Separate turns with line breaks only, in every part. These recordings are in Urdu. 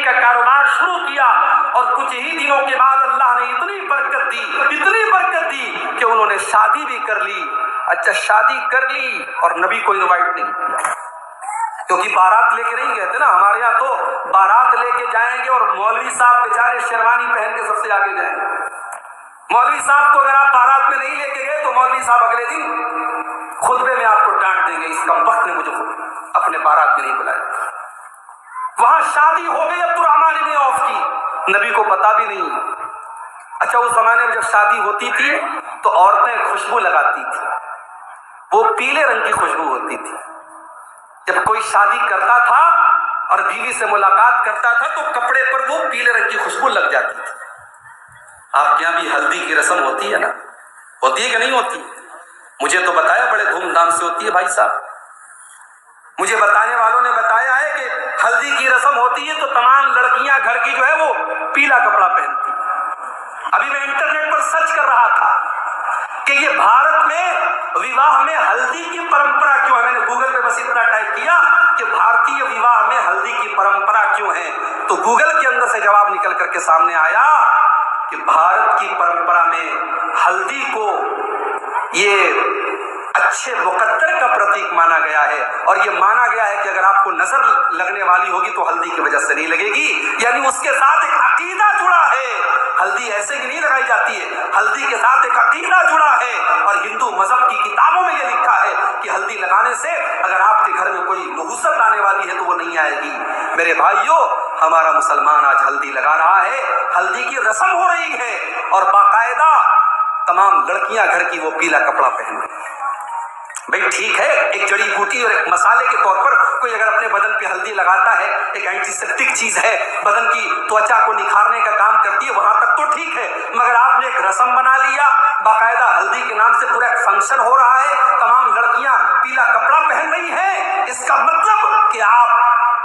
کا کاروبار شروع کیا اور کچھ ہی دنوں کے بعد اللہ نے اتنی برکت دی کہ انہوں نے شادی بھی کر لی. اچھا شادی کر لی اور نبی کو انوائٹ نہیں کیا، کیونکہ بارات لے کے نہیں گئے تھے نا. ہمارے یہاں تو بارات لے کے جائیں گے اور مولوی صاحب بیچارے شیروانی پہن کے سب سے آگے جائیں گے. مولوی صاحب کو اگر آپ بارات میں نہیں لے کے گئے تو مولوی صاحب اگلے دن خطبے میں آپ کو ڈانٹ دیں گے، اس کمبخت نے مجھے اپنے بارات میں نہیں بلایا. وہاں شادی ہو گئی عبد الرحمن ابن عوف کی، نبی کو پتا بھی نہیں. اچھا اس زمانے میں جب شادی ہوتی تھی تو عورتیں خوشبو لگاتی تھی، وہ پیلے رنگ کی خوشبو ہوتی تھی. جب کوئی شادی کرتا تھا اور بیوی سے ملاقات کرتا تھا تو کپڑے پر وہ پیلے رنگ کی خوشبو لگ جاتی تھی. آپ کے یہاں بھی ہلدی کی رسم ہوتی ہے نا؟ ہوتی ہے کہ نہیں ہوتی؟ مجھے تو بتایا بڑے دھوم دھام سے ہوتی ہے بھائی صاحب. مجھے بتانے والوں نے بتایا ہے کہ ہلدی کی رسم ہوتی ہے تو تمام لڑکیاں گھر کی جو ہے وہ پیلا کپڑا پہنتی. ابھی میں انٹرنیٹ پر سرچ کر رہا تھا کہ یہ بھارت میں وواہ میں ہلدی کی پرمپرا کیوں ہے. میں نے گوگل پہ بس اتنا ٹائپ کیا کہ بھارتیہ وواہ میں ہلدی کی پرمپرا کیوں ہے، تو گوگل کے اندر سے جواب نکل کر کے سامنے آیا کہ بھارت کی پرمپرا میں ہلدی کو یہ اچھے مقدر کا پرتیک مانا گیا ہے، اور یہ مانا گیا ہے کہ اگر آپ کو نظر لگنے والی ہوگی تو ہلدی کی وجہ سے نہیں لگے گی. یعنی اس کے ساتھ ایک عقیدہ جڑا ہے. ہلدی ایسے ہی نہیں لگائی جاتی ہے، ہلدی کے ساتھ ایک عقیدہ جڑا ہے. اور ہندو مذہب کی کتابوں میں یہ لکھا ہے کہ ہلدی لگانے سے اگر آپ کے گھر میں کوئی نحوست آنے والی ہے تو وہ نہیں آئے گی. میرے بھائیوں، ہمارا مسلمان آج ہلدی لگا رہا ہے، ہلدی کی رسم ہو رہی ہے اور باقاعدہ تمام لڑکیاں گھر کی وہ پیلا کپڑا پہن رہی ہیں. بھئی ٹھیک ہے، ایک جڑی بوٹی اور ایک مسالے کے طور پر کوئی اگر اپنے بدن پہ ہلدی لگاتا ہے، ایک اینٹی سیپٹک چیز ہے، بدن کی توچا کو نکھارنے کا کام کرتی ہے، وہاں تک تو ٹھیک ہے. مگر آپ نے ایک رسم بنا لیا، باقاعدہ ہلدی کے نام سے پورا ایک فنکشن ہو رہا ہے، تمام لڑکیاں پیلا کپڑا پہن رہی ہیں. اس کا مطلب کہ آپ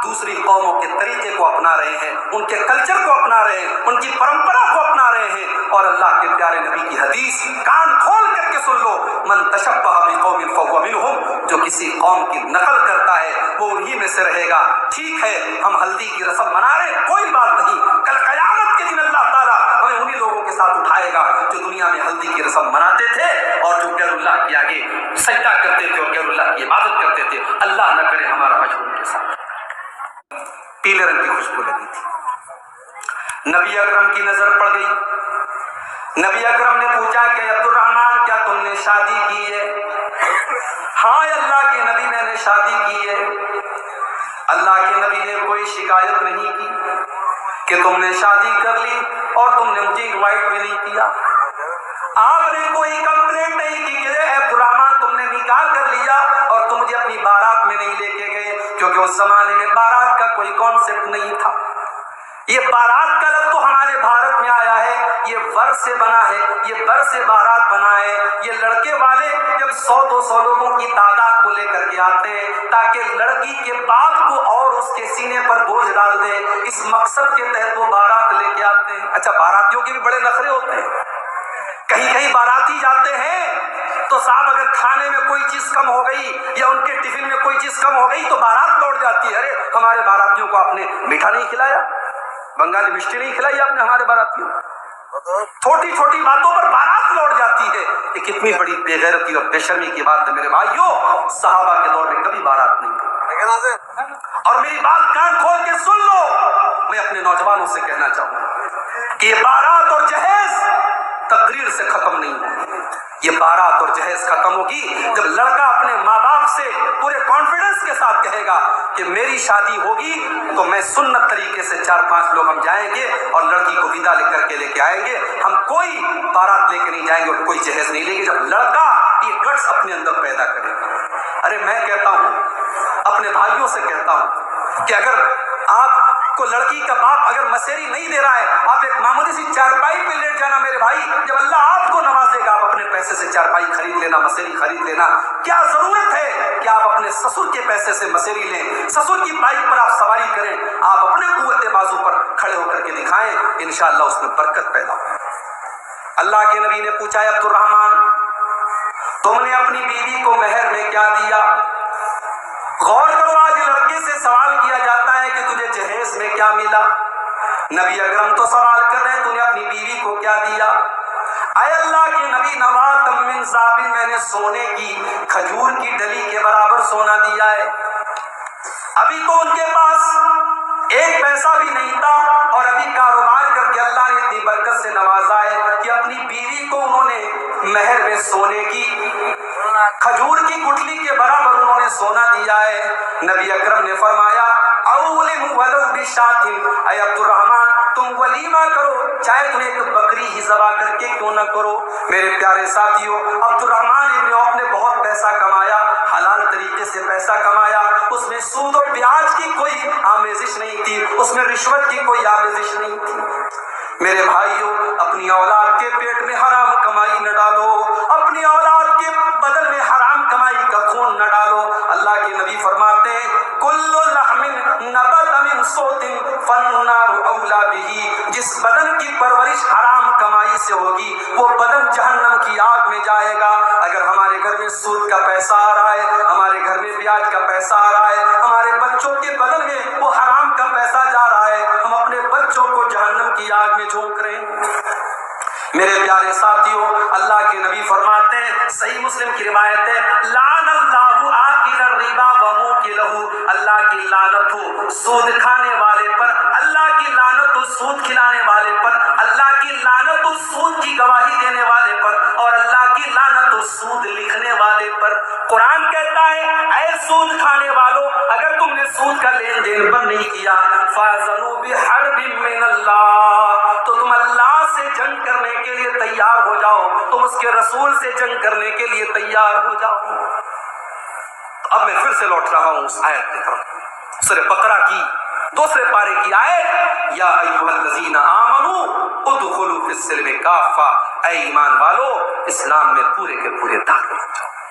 دوسری قوموں کے طریقے کو اپنا رہے ہیں، ان کے کلچر کو اپنا رہے ہیں، ان کی پرمپرا کو اپنا رہے ہیں. اور اللہ کے پیارے نبی کی حدیث کان کھول کر کے سن لو، من تشبہ بقوم فہو منہم، جو کسی قوم کی نقل کرتا ہے وہ انہی میں سے رہے گا. ٹھیک ہے، ہم ہلدی کی رسم منا رہے ہیں، کوئی بات نہیں. کل قیامت کے دن اللہ تعالیٰ ہمیں انہی لوگوں کے ساتھ اٹھائے گا جو دنیا میں ہلدی کی رسم مناتے تھے اور جو غیر اللہ کے آگے سجدہ کرتے تھے اور غیر اللہ کی عبادت کرتے تھے. اللہ نہ کرے ہمارا حشر ان کے ساتھ. پیلے رنگ کی خوشبو لگی تھی. نبی اکرم کی نظر پڑ گئی. نبی اکرم نے پوچھا کہ عبد الرحمن کیا تم نے شادی کی ہے؟ ہاں اللہ کے نبی میں نے شادی کی ہے. اللہ کے نبی نے کوئی شکایت نہیں کی کہ تم نے شادی کر لی اور تم نے مجھے انوائٹ بھی نہیں کیا. آپ نے کوئی کمپلینٹ نہیں کی کہ عبد الرحمن تم نے نکاح کر لیا اور تم مجھے اپنی بارات میں نہیں لے کے گئے، کیونکہ اس زمانے میں بارات کا کوئی کانسیپٹ نہیں تھا. یہ بارات کا لفظ تو ہمارے بھارت میں آیا ہے، یہ ور سے بنا ہے، یہ بر سے بارات بنا ہے. یہ لڑکے والے جب 100-200 لوگوں کی تعداد کو لے کر کے آتے ہیں تاکہ لڑکی کے باپ کو اور اس کے سینے پر بوجھ ڈال دے، اس مقصد کے تحت وہ بارات لے کے آتے ہیں. اچھا باراتیوں کے بھی بڑے نخرے ہوتے ہیں. کہیں باراتی جاتے ہیں تو صاحب اگر کھانے میں کوئی چیز کم ہو گئی یا ان کے ٹفن میں کوئی چیز کم ہو گئی تو بارات لوٹ جاتی ہے. ارے ہمارے باراتیوں کو آپ نے میٹھا نہیں کھلایا، بنگالی مشٹی نہیں کھلائی آپ نے ہمارے باراتیوں. چھوٹی چھوٹی باتوں پر بارات لوٹ جاتی ہے. یہ کتنی بڑی بے غیرتی اور بے شرمی کی بات ہے میرے بھائیوں. صحابہ کے دور میں کبھی بارات نہیں کی. اور میری بات کان کھول کے سن لو، میں اپنے نوجوانوں سے کہنا چاہوں گا کہ یہ بارات اور جہیز تقریر سے ختم نہیں ہوگی. یہ بارات اور جہیز ختم ہوگی جب لڑکا اپنے ماں باپ سے پورے کانفیڈنس کے ساتھ کہے گا کہ میری شادی ہوگی تو میں سنت طریقے سے 4-5 لوگ ہم جائیں گے اور لڑکی کو ودا لے کے آئیں گے. ہم کوئی بارات لے کے نہیں جائیں گے اور کوئی جہیز نہیں لیں گے. جب لڑکا یہ گٹس اپنے اندر پیدا کرے گا. ارے میں کہتا ہوں، اپنے بھائیوں سے کہتا ہوں کہ اگر آپ کو لڑکی کا باپ اگر مسیری نہیں دے رہا ہے، آپ ایک معمولی سی چارپائی پہ لیٹ جانا میرے بھائی. جب اللہ آپ کو نوازے گا آپ اپنے پیسے سے چارپائی خرید لینا، مسیری خرید لینا. کیا ضرورت ہے کہ آپ اپنے سسر کے پیسے سے مسیری لیں، سسر کی بائک پر آپ سواری کریں. آپ اپنے قوت بازو پر کھڑے ہو کر کے دکھائیں، انشاءاللہ اس میں برکت پیدا ہو. اللہ کے نبی نے پوچھا عبد الرحمن تم نے اپنی بیوی کو مہر میں کیا دیا؟ غور کرو، آج لڑکے سے سوال کیا جاتا ہے کہ تجھے جہیز میں کیا ملا. نبی اکرم تو سوال کر رہے ہیں تو نے اپنی بیوی کو کیا دیا؟ اے اللہ کے نبی نواتم من ذابن، میں نے سونے کی کھجور کی ڈلی کے برابر سونا دیا ہے۔ ابھی تو ان کے پاس ایک پیسہ بھی نہیں تھا اور ابھی کاروبار کر کے اللہ نے اتنی برکت سے نوازا ہے کہ اپنی بیوی کو انہوں نے مہر میں سونے کی کھجور کی گٹھلی کے برابر انہوں نے سونا دیا ہے۔ نبی اکرم نے فرمایا اولم ولو بشات، اے عبد الرحمن تم ولیمہ کرو، چاہے تم ایک بکری ہی ذبح کر کے کیوں نہ کرو۔ میرے پیارے ساتھیوں، عبد الرحمن ابن عوف نے بہت پیسہ کمایا، حلال طریقے سے پیسہ کمایا، اس میں سود و بیاج کی کوئی آمیزش نہیں تھی، اس میں رشوت کی کوئی آمیزش نہیں تھی۔ میرے بھائیوں، اپنی اولاد کے پیٹ میں حرام کمائی نہ ڈالو، اپنی اولاد کے بدن میں حرام کمائی کا خون نہ ڈالو۔ اللہ کے نبی فرماتے ہیں کل لحم نبت من صوت فالنار اولا بہ، جس بدن کی پرورش حرام کمائی سے ہوگی وہ بدن جہنم کی آگ میں جائے گا۔ اگر ہمارے گھر میں سود کا پیسہ آ رہا ہے، ہمارے گھر میں بیاج کا پیسہ آ رہا ہے، ہمارے بچوں کے بدن میں وہ حرام کا پیسہ جا رہا ہے، ہم اپنے بچوں کو جہنم کی آگ میں جھونک رہے ہیں۔ میرے پیارے ساتھیوں، اللہ کے نبی فرماتے ہیں، صحیح مسلم کی روایت ہے، لعن اللہ آکل الربا وموکلہ، اللہ کی لعنت ہو سود کھانے والے پر، اللہ کی لعنت ہو سود کھلانے والے پر، اللہ کی لعنت ہو سود کی گواہی دینے والے پر، اور اللہ کی لعنت ہو سود لکھنے والے پر۔ قرآن کہتا ہے اے سود کھانے والوں، اگر تم نے سود کا لین دین بند نہیں کیا فَأَذَنُوا بِحَرْبٍ مِّنَ اللَّهِ، تو تم اللہ سے جنگ کرنے کے لیے تیار ہو جاؤ، تم اس کے رسول سے جنگ کرنے کے لیے تیار ہو جاؤ۔ تو اب میں پھر سے لوٹ رہا ہوں اس آیت کی طرف، سورہ بقرہ کی دوسرے پارے کی آیت، یا ایھا الذین آمنوا ادخلوا فی السلم کافہ، اے ایمان والو اسلام میں پورے کے پورے داخل ہو جاؤ۔